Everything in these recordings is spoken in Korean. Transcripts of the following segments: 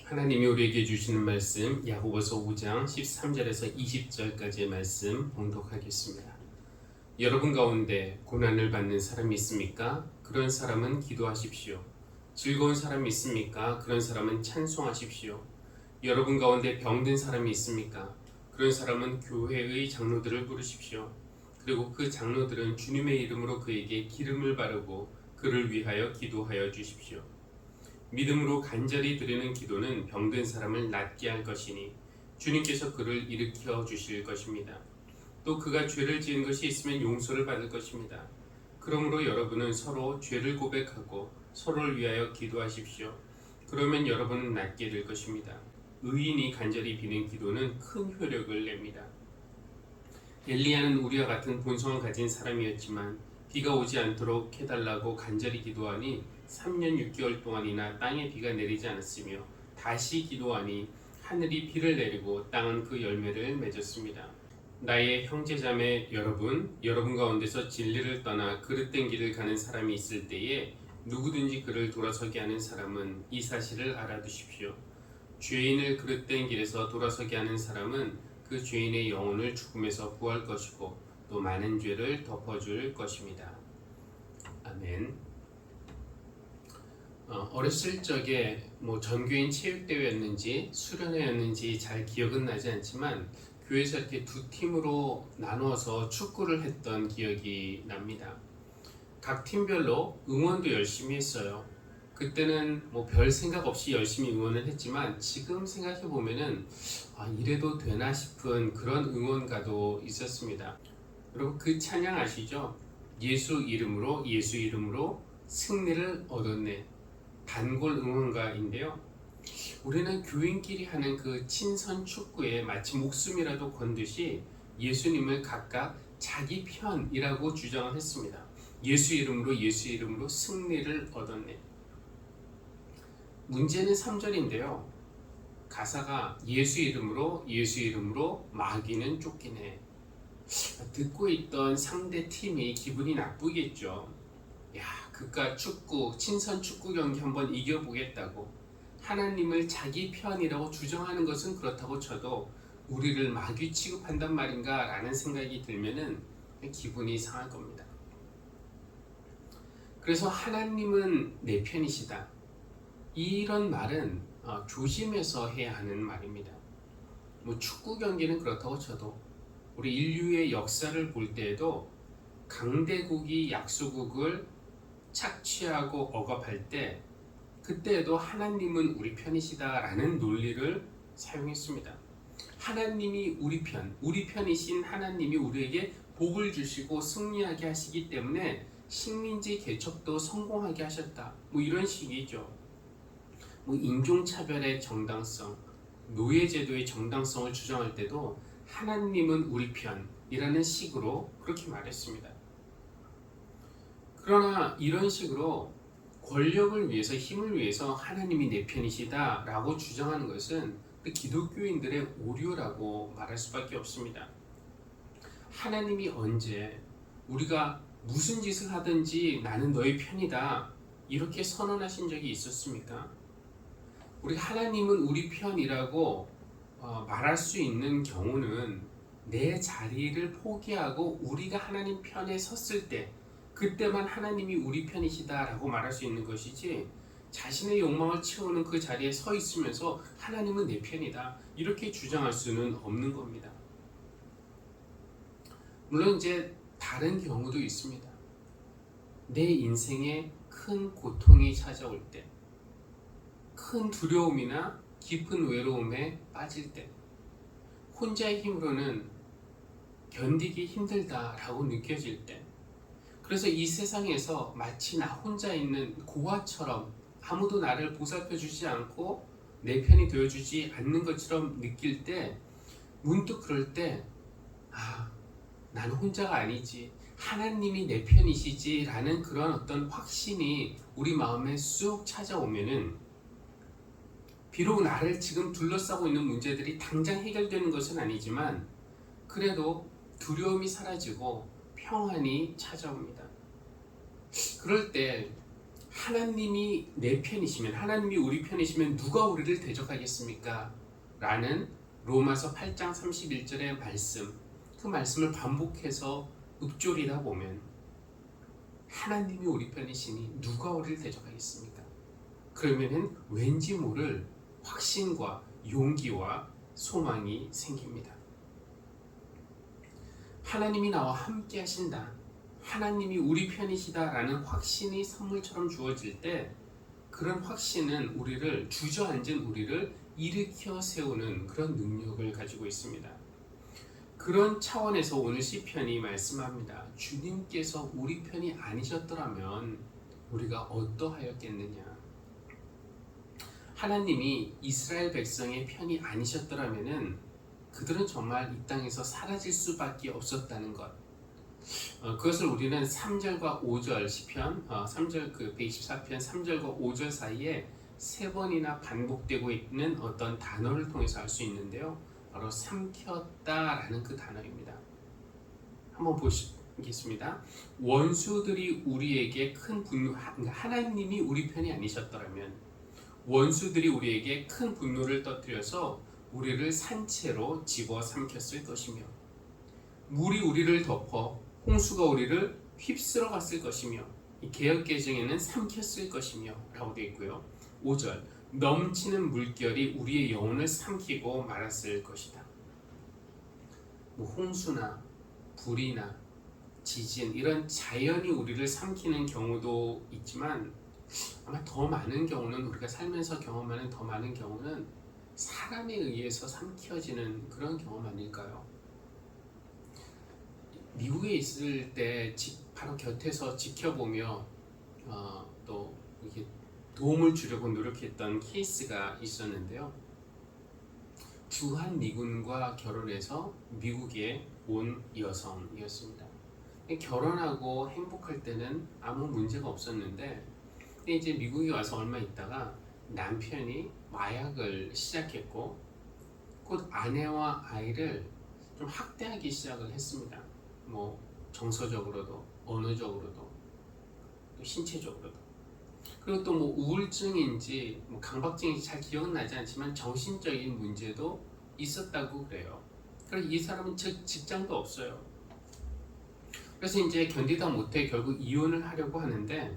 하나님이 우리에게 주시는 말씀 야고보서 5장 13절에서 20절까지의 말씀 봉독하겠습니다. 여러분 가운데 고난을 받는 사람이 있습니까? 그런 사람은 기도하십시오. 즐거운 사람이 있습니까? 그런 사람은 찬송하십시오. 여러분 가운데 병든 사람이 있습니까? 그런 사람은 교회의 장로들을 부르십시오. 그리고 그 장로들은 주님의 이름으로 그에게 기름을 바르고 그를 위하여 기도하여 주십시오. 믿음으로 간절히 드리는 기도는 병든 사람을 낫게 할 것이니 주님께서 그를 일으켜 주실 것입니다. 또 그가 죄를 지은 것이 있으면 용서를 받을 것입니다. 그러므로 여러분은 서로 죄를 고백하고 서로를 위하여 기도하십시오. 그러면 여러분은 낫게 될 것입니다. 의인이 간절히 비는 기도는 큰 효력을 냅니다. 엘리야는 우리와 같은 본성을 가진 사람이었지만 비가 오지 않도록 해달라고 간절히 기도하니 3년 6개월 동안이나 땅에 비가 내리지 않았으며 다시 기도하니 하늘이 비를 내리고 땅은 그 열매를 맺었습니다. 나의 형제자매 여러분 가운데서 진리를 떠나 그릇된 길을 가는 사람이 있을 때에 누구든지 그를 돌아서게 하는 사람은 이 사실을 알아두십시오. 죄인을 그릇된 길에서 돌아서게 하는 사람은 그 죄인의 영혼을 죽음에서 구할 것이고 또 많은 죄를 덮어줄 것입니다. 아멘. 어렸을 적에 전교인 체육대회였는지 수련회였는지 잘 기억은 나지 않지만 교회에서 이렇게 두 팀으로 나누어서 축구를 했던 기억이 납니다. 각 팀별로 응원도 열심히 했어요. 그때는 별 생각 없이 열심히 응원을 했지만 지금 생각해 보면은 이래도 되나 싶은 그런 응원가도 있었습니다. 여러분 그 찬양 아시죠? 예수 이름으로 승리를 얻었네. 단골 응원가인데요. 우리는 교인끼리 하는 그 친선 축구에 마치 목숨이라도 건듯이 예수님을 각각 자기 편이라고 주장을 했습니다. 예수 이름으로 승리를 얻었네. 문제는 3절인데요. 가사가 예수 이름으로 마귀는 쫓기네. 듣고 있던 상대 팀이 기분이 나쁘겠죠. 그깟 친선 축구 경기 한번 이겨보겠다고 하나님을 자기 편이라고 주장하는 것은 그렇다고 쳐도 우리를 마귀 취급한단 말인가 라는 생각이 들면은 기분이 상할 겁니다. 그래서 하나님은 내 편이시다. 이런 말은 조심해서 해야 하는 말입니다. 축구 경기는 그렇다고 쳐도 우리 인류의 역사를 볼 때에도 강대국이 약소국을 착취하고 억압할 때 그때에도 하나님은 우리 편이시다라는 논리를 사용했습니다. 하나님이 우리 편이신 하나님이 우리에게 복을 주시고 승리하게 하시기 때문에 식민지 개척도 성공하게 하셨다. 이런 식이죠. 인종차별의 정당성, 노예제도의 정당성을 주장할 때도 하나님은 우리 편이라는 식으로 그렇게 말했습니다. 그러나 이런 식으로 권력을 위해서 힘을 위해서 하나님이 내 편이시다 라고 주장하는 것은 기독교인들의 오류라고 말할 수밖에 없습니다. 하나님이 언제 우리가 무슨 짓을 하든지 나는 너의 편이다 이렇게 선언하신 적이 있었습니까? 우리 하나님은 우리 편이라고 말할 수 있는 경우는 내 자리를 포기하고 우리가 하나님 편에 섰을 때 그때만 하나님이 우리 편이시다라고 말할 수 있는 것이지 자신의 욕망을 채우는 그 자리에 서 있으면서 하나님은 내 편이다 이렇게 주장할 수는 없는 겁니다. 물론 이제 다른 경우도 있습니다. 내 인생에 큰 고통이 찾아올 때, 큰 두려움이나 깊은 외로움에 빠질 때, 혼자의 힘으로는 견디기 힘들다라고 느껴질 때, 그래서 이 세상에서 마치 나 혼자 있는 고아처럼 아무도 나를 보살펴 주지 않고 내 편이 되어주지 않는 것처럼 느낄 때 문득 그럴 때 나는 혼자가 아니지 하나님이 내 편이시지 라는 그런 어떤 확신이 우리 마음에 쑥 찾아오면은 비록 나를 지금 둘러싸고 있는 문제들이 당장 해결되는 것은 아니지만 그래도 두려움이 사라지고 평안이 찾아옵니다. 그럴 때 하나님이 내 편이시면, 하나님이 우리 편이시면 누가 우리를 대적하겠습니까? 라는 로마서 8장 31절의 말씀, 그 말씀을 반복해서 읊조리다 보면 하나님이 우리 편이시니 누가 우리를 대적하겠습니까? 그러면은 왠지 모를 확신과 용기와 소망이 생깁니다. 하나님이 나와 함께 하신다, 하나님이 우리 편이시다라는 확신이 선물처럼 주어질 때 그런 확신은 우리를, 주저앉은 우리를 일으켜 세우는 그런 능력을 가지고 있습니다. 그런 차원에서 오늘 시편이 말씀합니다. 주님께서 우리 편이 아니셨더라면 우리가 어떠하였겠느냐. 하나님이 이스라엘 백성의 편이 아니셨더라면 그들은 정말 이 땅에서 사라질 수밖에 없었다는 것. 그것을 우리는 3절과 5절 시편 3절 124편 3절과 5절 사이에 세 번이나 반복되고 있는 어떤 단어를 통해서 알 수 있는데요. 바로 삼켰다라는 그 단어입니다. 한번 보시겠습니다. 원수들이 우리에게 큰 분노, 하나님이 우리 편이 아니셨더라면 원수들이 우리에게 큰 분노를 터뜨려서 우리를 산채로 집어 삼켰을 것이며 물이 우리를 덮어 홍수가 우리를 휩쓸어 갔을 것이며, 이 개역개정에는 삼켰을 것이며 라고 되어 있고요. 5절 넘치는 물결이 우리의 영혼을 삼키고 말았을 것이다. 홍수나 불이나 지진, 이런 자연이 우리를 삼키는 경우도 있지만 아마 더 많은 경우는, 우리가 살면서 경험하는 더 많은 경우는 사람에 의해서 삼켜지는 그런 경험 아닐까요? 미국에 있을 때 바로 곁에서 지켜보며 또 이렇게 도움을 주려고 노력했던 케이스가 있었는데요. 주한 미군과 결혼해서 미국에 온 여성이었습니다. 결혼하고 행복할 때는 아무 문제가 없었는데 이제 미국에 와서 얼마 있다가 남편이 마약을 시작했고 곧 아내와 아이를 좀 학대하기 시작을 했습니다. 정서적으로도 언어적으로도 또 신체적으로도. 그리고 또 우울증인지 강박증인지 잘 기억은 나지 않지만 정신적인 문제도 있었다고 그래요. 그래서 이 사람은 직장도 없어요. 그래서 이제 견디다 못해 결국 이혼을 하려고 하는데,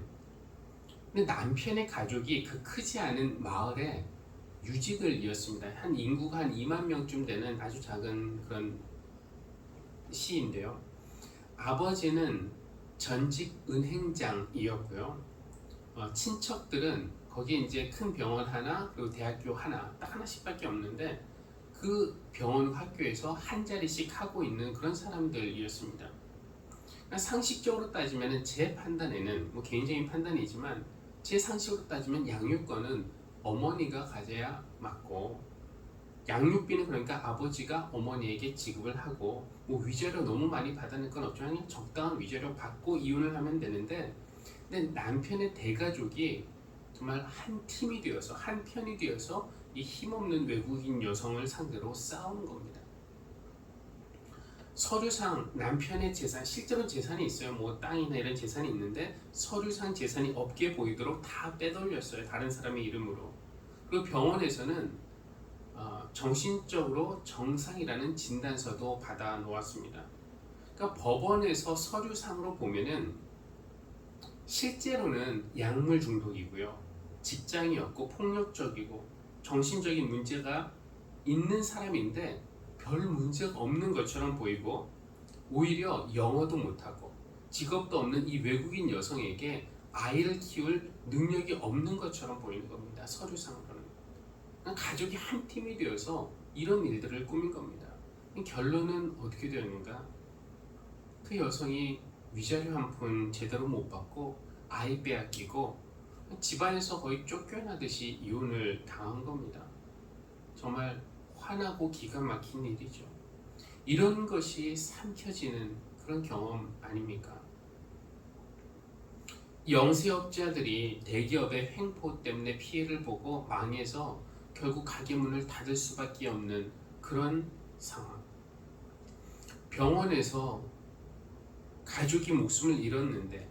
근데 남편의 가족이 그 크지 않은 마을에 유직을 이었습니다. 한 인구가 한 2만 명쯤 되는 아주 작은 그런 시인데요. 아버지는 전직 은행장이었고요. 친척들은 거기 이제 큰 병원 하나 그리고 대학교 하나, 딱 하나씩밖에 없는데 그 병원 학교에서 한 자리씩 하고 있는 그런 사람들이었습니다. 그러니까 상식적으로 따지면 제 판단에는 개인적인 판단이지만 제 상식으로 따지면 양육권은 어머니가 가져야 맞고, 양육비는 그러니까 아버지가 어머니에게 지급을 하고 위자료 너무 많이 받는 건 없지만 그냥 적당한 위자료 받고 이혼을 하면 되는데, 근데 남편의 대가족이 정말 한 팀이 되어서, 한 편이 되어서 이 힘없는 외국인 여성을 상대로 싸운 겁니다. 서류상 남편의 재산, 실제로 재산이 있어요. 땅이나 이런 재산이 있는데 서류상 재산이 없게 보이도록 다 빼돌렸어요. 다른 사람의 이름으로. 그리고 병원에서는 정신적으로 정상이라는 진단서도 받아 놓았습니다. 그러니까 법원에서 서류상으로 보면은 실제로는 약물 중독이고요, 직장이었고 폭력적이고 정신적인 문제가 있는 사람인데 별 문제가 없는 것처럼 보이고, 오히려 영어도 못하고 직업도 없는 이 외국인 여성에게 아이를 키울 능력이 없는 것처럼 보이는 겁니다. 서류상으로는. 가족이 한 팀이 되어서 이런 일들을 꾸민 겁니다. 결론은 어떻게 되었는가? 그 여성이 위자료 한 푼 제대로 못 받고 아이 빼앗기고 집안에서 거의 쫓겨나듯이 이혼을 당한 겁니다. 정말 화나고 기가 막힌 일이죠. 이런 것이 삼켜지는 그런 경험 아닙니까? 영세업자들이 대기업의 횡포 때문에 피해를 보고 망해서 결국 가게 문을 닫을 수밖에 없는 그런 상황. 병원에서 가족이 목숨을 잃었는데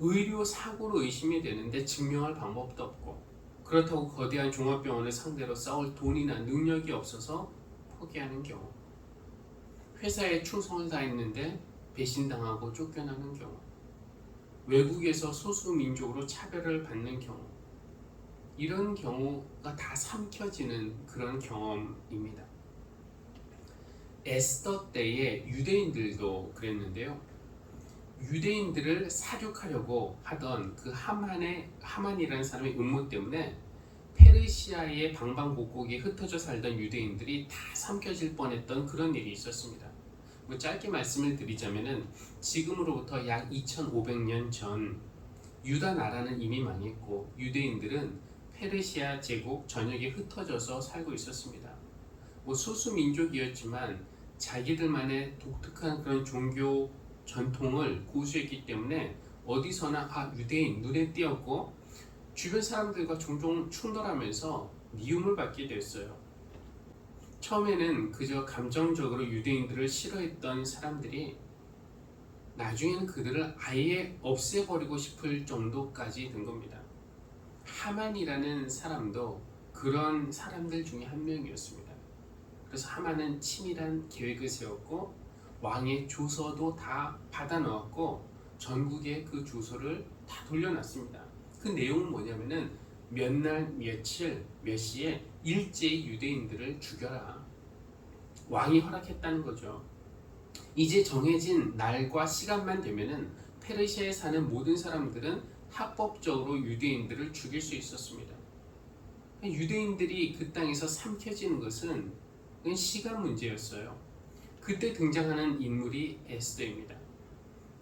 의료 사고로 의심이 되는데 증명할 방법도 없고, 그렇다고 거대한 종합병원을 상대로 싸울 돈이나 능력이 없어서 포기하는 경우, 회사에 충성을 다했는데 배신당하고 쫓겨나는 경우, 외국에서 소수민족으로 차별을 받는 경우, 이런 경우가 다 삼켜지는 그런 경험입니다. 에스더 때에 유대인들도 그랬는데요. 유대인들을 사륙하려고 하던 그 하만이라는 사람의 음모 때문에 페르시아의 방방곡곡에 흩어져 살던 유대인들이 다 삼켜질 뻔했던 그런 일이 있었습니다. 뭐 짧게 말씀을 드리자면은 지금으로부터 약 2500년 전 유다 나라는 이미 망했고 유대인들은 페르시아 제국 전역에 흩어져서 살고 있었습니다. 뭐 소수 민족이었지만 자기들만의 독특한 그런 종교 전통을 고수했기 때문에 어디서나 유대인 눈에 띄었고 주변 사람들과 종종 충돌하면서 미움을 받게 됐어요. 처음에는 그저 감정적으로 유대인들을 싫어했던 사람들이 나중에는 그들을 아예 없애버리고 싶을 정도까지 된 겁니다. 하만이라는 사람도 그런 사람들 중에 한 명이었습니다. 그래서 하만은 치밀한 계획을 세웠고 왕의 조서도 다 받아 넣었고 전국에 그 조서를 다 돌려놨습니다. 그 내용은 뭐냐면은 몇 날 며칠 몇 시에 일제히 유대인들을 죽여라. 왕이 허락했다는 거죠. 이제 정해진 날과 시간만 되면은 페르시아에 사는 모든 사람들은 합법적으로 유대인들을 죽일 수 있었습니다. 유대인들이 그 땅에서 삼켜지는 것은 시간 문제였어요. 그때 등장하는 인물이 에스더입니다.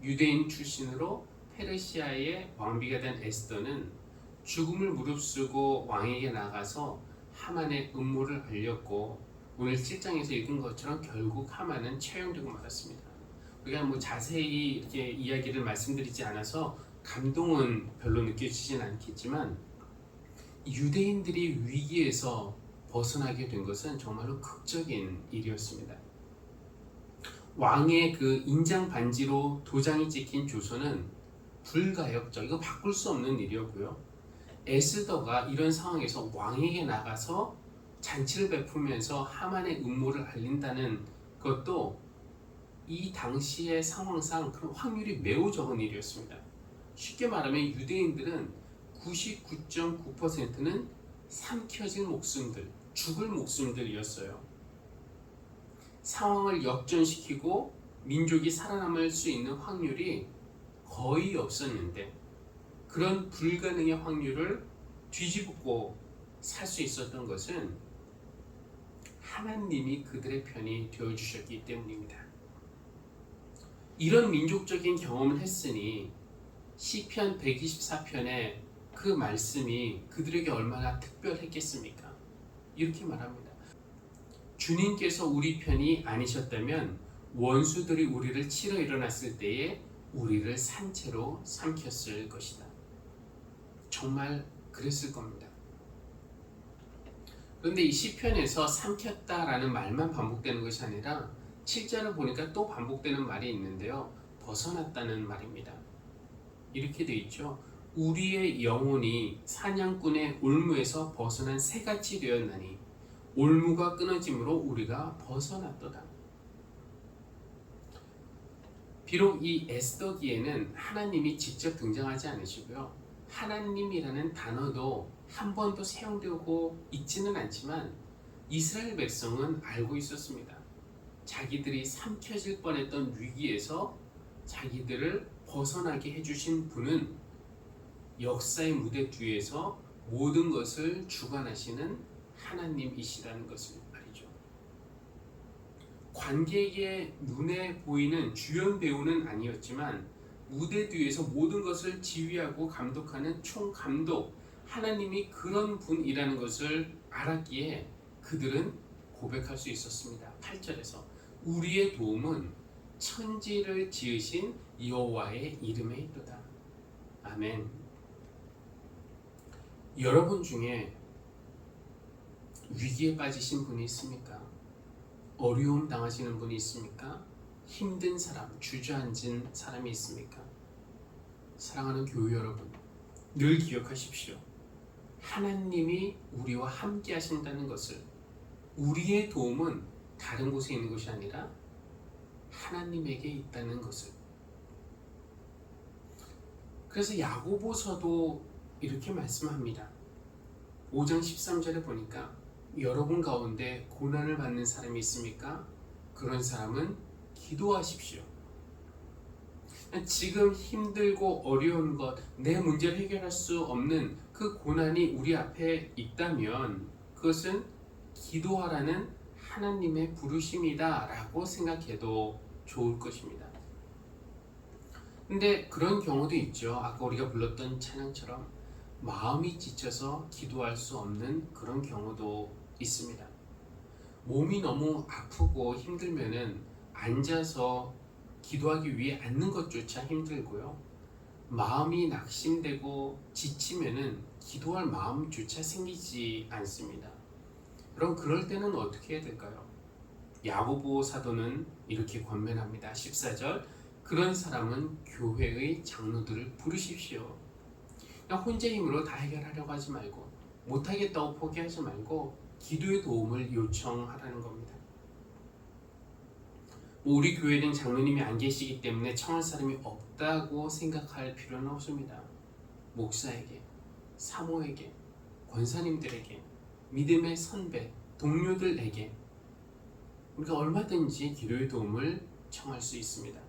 유대인 출신으로 페르시아의 왕비가 된 에스더는 죽음을 무릅쓰고 왕에게 나가서 하만의 음모를 알렸고 오늘 7장에서 읽은 것처럼 결국 하만은 처형되고 말았습니다. 우리가 뭐 자세히 이렇게 이야기를 말씀드리지 않아서 감동은 별로 느껴지진 않겠지만 유대인들이 위기에서 벗어나게 된 것은 정말로 극적인 일이었습니다. 왕의 그 인장 반지로 도장이 찍힌 조서는 불가역적, 이거 바꿀 수 없는 일이었고요. 에스더가 이런 상황에서 왕에게 나가서 잔치를 베풀면서 하만의 음모를 알린다는 것도 이 당시의 상황상 그런 확률이 매우 적은 일이었습니다. 쉽게 말하면 유대인들은 99.9%는 삼켜진 목숨들, 죽을 목숨들이었어요. 상황을 역전시키고 민족이 살아남을 수 있는 확률이 거의 없었는데 그런 불가능의 확률을 뒤집고 살 수 있었던 것은 하나님이 그들의 편이 되어주셨기 때문입니다. 이런 민족적인 경험을 했으니 시편 124편의 그 말씀이 그들에게 얼마나 특별했겠습니까? 이렇게 말합니다. 주님께서 우리 편이 아니셨다면 원수들이 우리를 치러 일어났을 때에 우리를 산채로 삼켰을 것이다. 정말 그랬을 겁니다. 그런데 이 시편에서 삼켰다라는 말만 반복되는 것이 아니라 7절을 보니까 또 반복되는 말이 있는데요. 벗어났다는 말입니다. 이렇게 돼 있죠. 우리의 영혼이 사냥꾼의 올무에서 벗어난 새같이 되었나니 올무가 끊어짐으로 우리가 벗어났도다. 비록 이 에스더기에는 하나님이 직접 등장하지 않으시고요. 하나님이라는 단어도 한 번도 사용되고 있지는 않지만 이스라엘 백성은 알고 있었습니다. 자기들이 삼켜질 뻔했던 위기에서 자기들을 벗어나게 해주신 분은 역사의 무대 뒤에서 모든 것을 주관하시는 하나님이시라는 것을 말이죠. 관객의 눈에 보이는 주연 배우는 아니었지만 무대 뒤에서 모든 것을 지휘하고 감독하는 총감독 하나님이 그런 분이라는 것을 알았기에 그들은 고백할 수 있었습니다. 8절에서 우리의 도움은 천지를 지으신 여호와의 이름에 있도다. 아멘. 여러분 중에 위기에 빠지신 분이 있습니까? 어려움 당하시는 분이 있습니까? 힘든 사람, 주저앉은 사람이 있습니까? 사랑하는 교회 여러분, 늘 기억하십시오. 하나님이 우리와 함께 하신다는 것을, 우리의 도움은 다른 곳에 있는 것이 아니라 하나님에게 있다는 것을. 그래서 야고보서도 이렇게 말씀합니다. 5장 13절에 보니까 여러분 가운데 고난을 받는 사람이 있습니까? 그런 사람은 기도하십시오. 지금 힘들고 어려운 것, 내 문제를 해결할 수 없는 그 고난이 우리 앞에 있다면 그것은 기도하라는 하나님의 부르심이다 라고 생각해도 좋을 것입니다. 근데 그런 경우도 있죠. 아까 우리가 불렀던 찬양처럼 마음이 지쳐서 기도할 수 없는 그런 경우도 있습니다. 몸이 너무 아프고 힘들면은 앉아서 기도하기 위해 앉는 것조차 힘들고요. 마음이 낙심되고 지치면은 기도할 마음조차 생기지 않습니다. 그럼 그럴 때는 어떻게 해야 될까요? 야고보 사도는 이렇게 권면합니다. 14절, 그런 사람은 교회의 장로들을 부르십시오. 그냥 혼자 힘으로 다 해결하려고 하지 말고, 못하겠다고 포기하지 말고 기도의 도움을 요청하라는 겁니다. 우리 교회는 장로님이 안 계시기 때문에 청할 사람이 없다고 생각할 필요는 없습니다. 목사에게, 사모에게, 권사님들에게, 믿음의 선배, 동료들에게 우리가 얼마든지 기도의 도움을 청할 수 있습니다.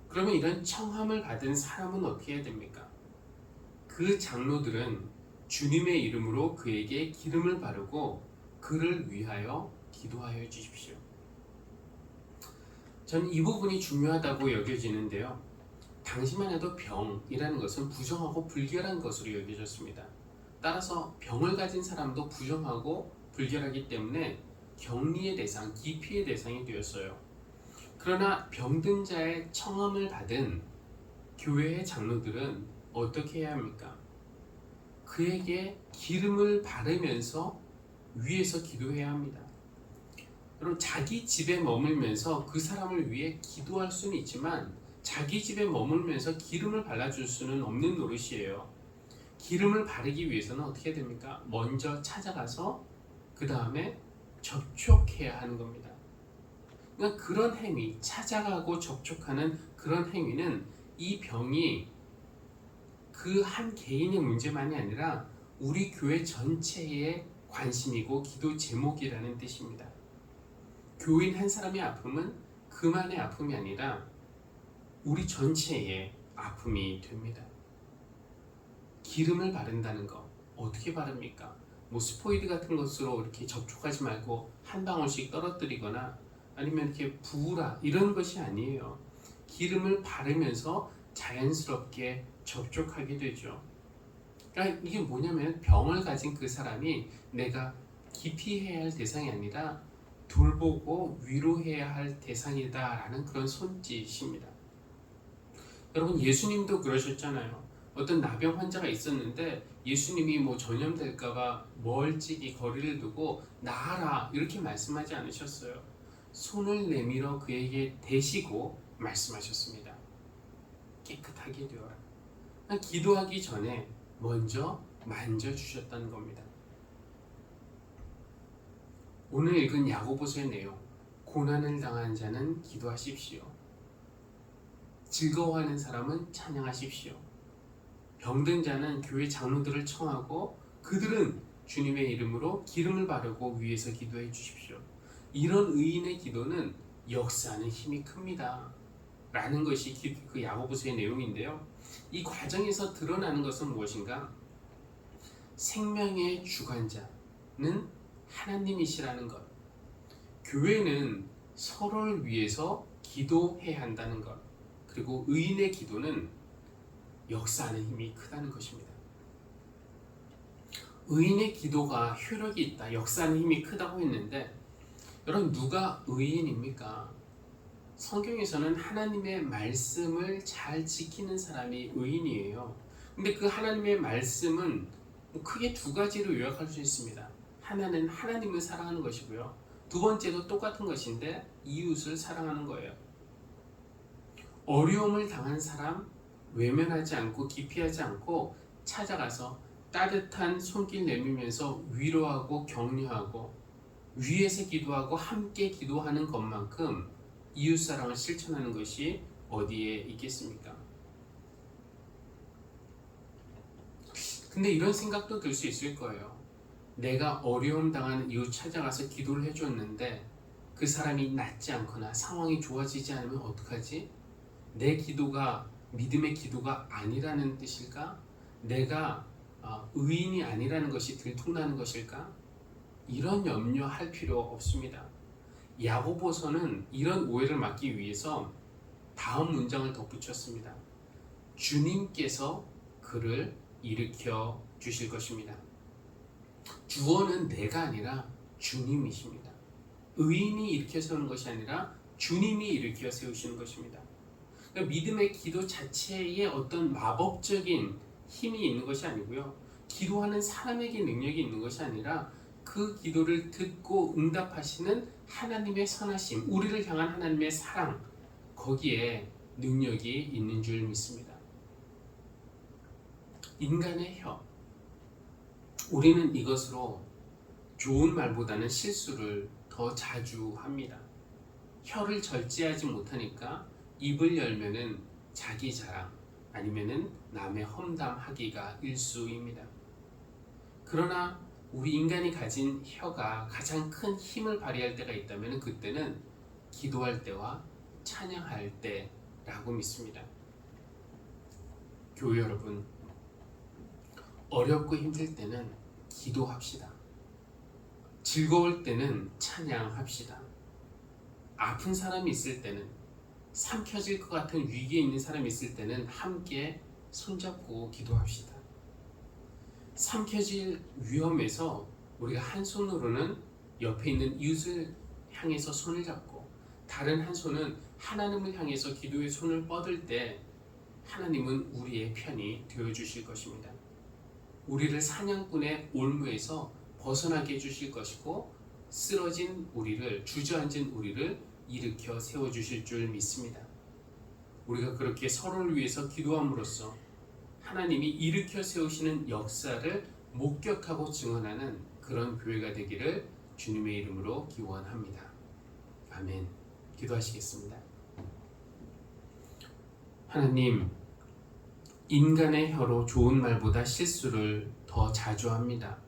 그러면 이런 청함을 받은 사람은 어떻게 해야 됩니까? 그 장로들은 주님의 이름으로 그에게 기름을 바르고 그를 위하여 기도하여 주십시오. 저는 이 부분이 중요하다고 여겨지는데요. 당시만 해도 병이라는 것은 부정하고 불결한 것으로 여겨졌습니다. 따라서 병을 가진 사람도 부정하고 불결하기 때문에 격리의 대상, 기피의 대상이 되었어요. 그러나 병든 자의 청함을 받은 교회의 장로들은 어떻게 해야 합니까? 그에게 기름을 바르면서 위에서 기도해야 합니다. 여러분, 자기 집에 머물면서 그 사람을 위해 기도할 수는 있지만 자기 집에 머물면서 기름을 발라줄 수는 없는 노릇이에요. 기름을 바르기 위해서는 어떻게 됩니까? 먼저 찾아가서 그 다음에 접촉해야 하는 겁니다. 그러니까 그런 행위, 찾아가고 접촉하는 그런 행위는 이 병이 그 한 개인의 문제만이 아니라 우리 교회 전체의 관심이고 기도 제목이라는 뜻입니다. 교인 한 사람의 아픔은 그만의 아픔이 아니라 우리 전체의 아픔이 됩니다. 기름을 바른다는 거 어떻게 바릅니까? 뭐 스포이드 같은 것으로 이렇게 접촉하지 말고 한 방울씩 떨어뜨리거나 아니면 이렇게 부으라 이런 것이 아니에요. 기름을 바르면서 자연스럽게 접촉하게 되죠. 그러니까 이게 뭐냐면 병을 가진 그 사람이 내가 기피해야 할 대상이 아니라 돌보고 위로해야 할 대상이다라는 그런 손짓입니다. 여러분, 예수님도 그러셨잖아요. 어떤 나병 환자가 있었는데 예수님이 뭐 전염될까봐 멀찍이 거리를 두고 나아라 이렇게 말씀하지 않으셨어요. 손을 내밀어 그에게 대시고 말씀하셨습니다. 깨끗하게 되어라. 기도하기 전에 먼저 만져주셨다는 겁니다. 오늘 읽은 야고보서의 내용, 고난을 당한 자는 기도하십시오. 즐거워하는 사람은 찬양하십시오. 병든 자는 교회 장로들을 청하고 그들은 주님의 이름으로 기름을 바르고 위에서 기도해 주십시오. 이런 의인의 기도는 역사하는 힘이 큽니다. 라는 것이 그 야고보서의 내용인데요. 이 과정에서 드러나는 것은 무엇인가? 생명의 주관자는 하나님이시라는 것. 교회는 서로를 위해서 기도해야 한다는 것. 그리고 의인의 기도는 역사하는 힘이 크다는 것입니다. 의인의 기도가 효력이 있다, 역사하는 힘이 크다고 했는데 여러분, 누가 의인입니까? 성경에서는 하나님의 말씀을 잘 지키는 사람이 의인이에요. 근데 그 하나님의 말씀은 크게 두 가지로 요약할 수 있습니다. 하나는 하나님을 사랑하는 것이고요. 두 번째도 똑같은 것인데 이웃을 사랑하는 거예요. 어려움을 당한 사람, 외면하지 않고 기피하지 않고 찾아가서 따뜻한 손길 내밀면서 위로하고 격려하고 위에서 기도하고 함께 기도하는 것만큼 이웃사랑을 실천하는 것이 어디에 있겠습니까? 근데 이런 생각도 들 수 있을 거예요. 내가 어려움 당하는 이웃 찾아가서 기도를 해줬는데 그 사람이 낫지 않거나 상황이 좋아지지 않으면 어떡하지? 내 기도가 믿음의 기도가 아니라는 뜻일까? 내가 의인이 아니라는 것이 들통나는 것일까? 이런 염려할 필요 없습니다. 야고보서는 이런 오해를 막기 위해서 다음 문장을 덧붙였습니다. 주님께서 그를 일으켜 주실 것입니다. 주어는 내가 아니라 주님이십니다. 의인이 일으켜 세우는 것이 아니라 주님이 일으켜 세우시는 것입니다. 그러니까 믿음의 기도 자체에 어떤 마법적인 힘이 있는 것이 아니고요. 기도하는 사람에게 능력이 있는 것이 아니라 그 기도를 듣고 응답하시는 하나님의 선하심, 우리를 향한 하나님의 사랑, 거기에 능력이 있는 줄 믿습니다. 인간의 혀, 우리는 이것으로 좋은 말보다는 실수를 더 자주 합니다. 혀를 절제하지 못하니까 입을 열면은 자기 자랑 아니면은 남의 험담하기가 일수입니다. 그러나 우리 인간이 가진 혀가 가장 큰 힘을 발휘할 때가 있다면 그때는 기도할 때와 찬양할 때라고 믿습니다. 교회 여러분, 어렵고 힘들 때는 기도합시다. 즐거울 때는 찬양합시다. 아픈 사람이 있을 때는, 삼켜질 것 같은 위기에 있는 사람이 있을 때는 함께 손잡고 기도합시다. 삼켜질 위험에서 우리가 한 손으로는 옆에 있는 이웃을 향해서 손을 잡고 다른 한 손은 하나님을 향해서 기도의 손을 뻗을 때 하나님은 우리의 편이 되어주실 것입니다. 우리를 사냥꾼의 올무에서 벗어나게 해주실 것이고 쓰러진 우리를, 주저앉은 우리를 일으켜 세워주실 줄 믿습니다. 우리가 그렇게 서로를 위해서 기도함으로써 하나님이 일으켜 세우시는 역사를 목격하고 증언하는 그런 교회가 되기를 주님의 이름으로 기원합니다. 아멘. 기도하시겠습니다. 하나님, 인간의 혀로 좋은 말보다 실수를 더 자주 합니다.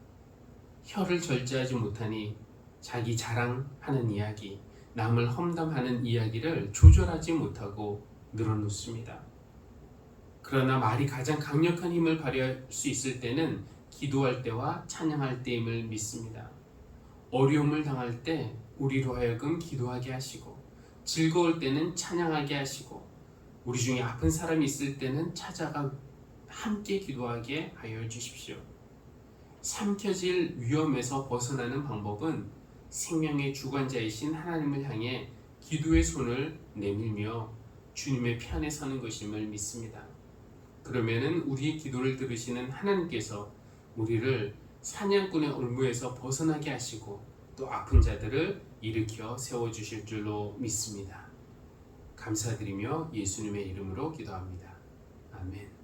혀를 절제하지 못하니 자기 자랑하는 이야기, 남을 험담하는 이야기를 조절하지 못하고 늘어놓습니다. 그러나 말이 가장 강력한 힘을 발휘할 수 있을 때는 기도할 때와 찬양할 때임을 믿습니다. 어려움을 당할 때 우리로 하여금 기도하게 하시고, 즐거울 때는 찬양하게 하시고, 우리 중에 아픈 사람이 있을 때는 찾아가 함께 기도하게 하여 주십시오. 삼켜질 위험에서 벗어나는 방법은 생명의 주관자이신 하나님을 향해 기도의 손을 내밀며 주님의 편에 서는 것임을 믿습니다. 그러면은 우리의 기도를 들으시는 하나님께서 우리를 사냥꾼의 올무에서 벗어나게 하시고 또 아픈 자들을 일으켜 세워주실 줄로 믿습니다. 감사드리며 예수님의 이름으로 기도합니다. 아멘.